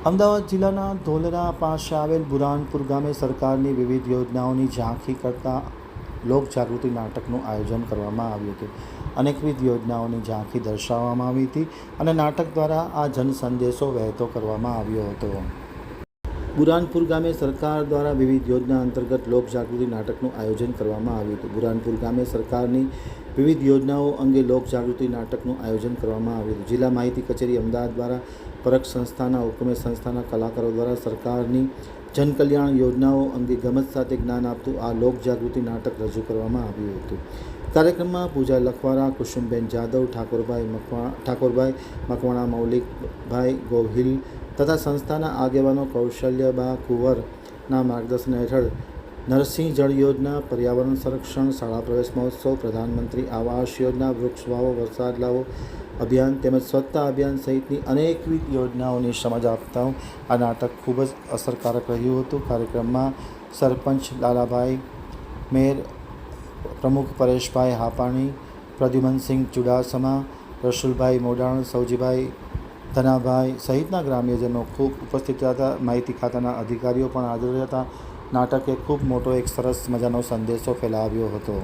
અમદાવાદ જિલ્લાના ધોલરા પાસે આવેલ બુરહાનપુર ગામે સરકારની વિવિધ યોજનાઓની ઝાંખી કરતા લોકજાગૃતિ નાટકનું આયોજન કરવામાં આવ્યું હતું. અનેકવિધ યોજનાઓની ઝાંખી દર્શાવવામાં આવી હતી અને નાટક દ્વારા આ જનસંદેશો વહેતો કરવામાં આવ્યો હતો. બુરહાનપુર ગામે સરકાર દ્વારા વિવિધ યોજના અંતર્ગત લોકજાગૃતિ નાટકનું આયોજન કરવામાં આવ્યું હતું. બુરહાનપુર ગામે સરકારની વિવિધ યોજનાઓ અંગે લોકજાગૃતિ નાટકનું આયોજન કરવામાં આવ્યું હતું. જિલ્લા માહિતી કચેરી અમદાવાદ દ્વારા પરખ સંસ્થાના હુકમે સંસ્થાના કલાકારો દ્વારા સરકારની જનકલ્યાણ યોજનાઓ અંગે ગમત સાથે જ્ઞાન આપતું આ લોકજાગૃતિ નાટક રજૂ કરવામાં આવ્યું હતું. કાર્યક્રમમાં પૂજા લખવારા, કુસુમબેન જાદવ, ઠાકોરભાઈ મકવાણા, મૌલિકભાઈ ગોહિલ તથા સંસ્થાના આગેવાનો કૌશલ્યબા કુંવરના માર્ગદર્શન હેઠળ નરસિંહ જળ યોજના, પર્યાવરણ સંરક્ષણ, શાળા પ્રવેશ મહોત્સવ, પ્રધાનમંત્રી આવાસ યોજના, વૃક્ષ વાવો વરસાદ લાવો અભિયાન તેમજ સ્વચ્છતા અભિયાન સહિતની અનેકવિધ યોજનાઓની સમજ આપતા આ નાટક ખૂબ જ અસરકારક રહ્યું હતું. કાર્યક્રમમાં સરપંચ લાલાભાઈ મેર, પ્રમુખ પરેશભાઈ હાપાણી, પ્રદ્યુમનસિંહ ચુડાસમા, રસુલભાઈ મોડાણ, સૌજીભાઈ ધનાભાઈ સહિતના ગ્રામ્યજનો ખૂબ ઉપસ્થિત હતા. માહિતી ખાતાના અધિકારીઓ પણ હાજર હતા. નાટકે ખૂબ મોટો એક સરસ મજાનો સંદેશો ફેલાવ્યો હતો.